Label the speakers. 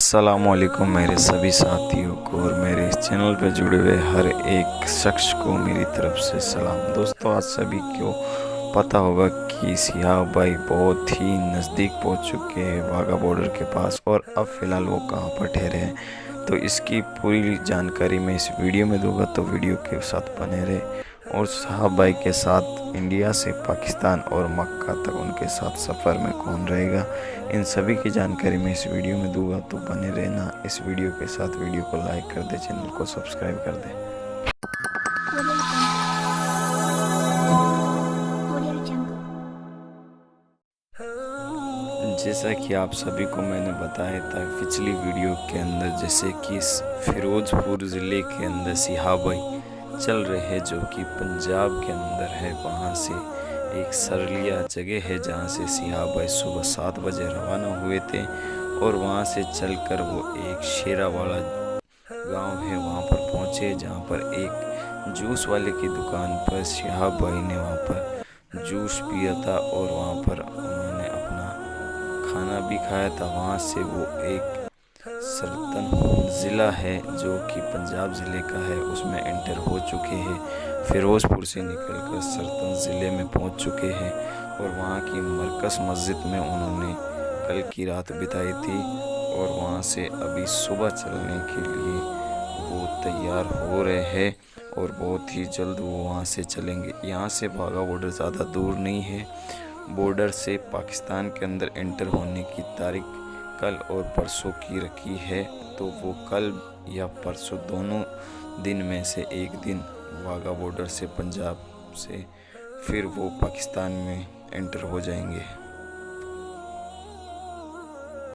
Speaker 1: अस्सलामुअलैकुम मेरे सभी साथियों को और मेरे इस चैनल पर जुड़े हुए हर एक शख्स को मेरी तरफ से सलाम। दोस्तों, आज सभी को पता होगा कि सियाह भाई बहुत ही नज़दीक पहुंच चुके हैं वाघा बॉर्डर के पास, और अब फ़िलहाल वो कहां पर ठहरे हैं तो इसकी पूरी जानकारी मैं इस वीडियो में दूंगा, तो वीडियो के साथ बने रहे। और साहब भाई के साथ इंडिया से पाकिस्तान और मक्का तक उनके साथ सफ़र में कौन रहेगा, इन सभी की जानकारी मैं इस वीडियो में दूंगा, तो बने रहना इस वीडियो के साथ। वीडियो को लाइक कर दे, चैनल को सब्सक्राइब कर दे। जैसा कि आप सभी को मैंने बताया था पिछली वीडियो के अंदर, जैसे कि फिरोजपुर ज़िले के अंदर सियाह भाई चल रहे हैं जो कि पंजाब के अंदर है। वहाँ से एक सरलिया जगह है जहाँ से सियाह भाई सुबह 7 बजे रवाना हुए थे, और वहाँ से चलकर वो एक शेरावाला गांव है वहाँ पर पहुँचे, जहाँ पर एक जूस वाले की दुकान पर सियाह भाई ने वहाँ पर जूस पिया था और वहाँ पर उन्होंने अपना खाना भी खाया था। वहाँ से वो एक सरतन ज़िला है जो कि पंजाब ज़िले का है, उसमें एंटर हो चुके हैं। फिरोज़पुर से निकलकर सरतन ज़िले में पहुँच चुके हैं, और वहाँ की मरकज़ मस्जिद में उन्होंने कल की रात बिताई थी, और वहाँ से अभी सुबह चलने के लिए वो तैयार हो रहे हैं, और बहुत ही जल्द वो वहाँ से चलेंगे। यहाँ से वाघा बॉर्डर ज़्यादा दूर नहीं है। बॉर्डर से पाकिस्तान के अंदर एंटर होने की तारीख कल और परसों की रखी है, तो वो कल या परसों दोनों दिन में से एक दिन वाघा बॉर्डर से पंजाब से फिर वो पाकिस्तान में एंटर हो जाएंगे।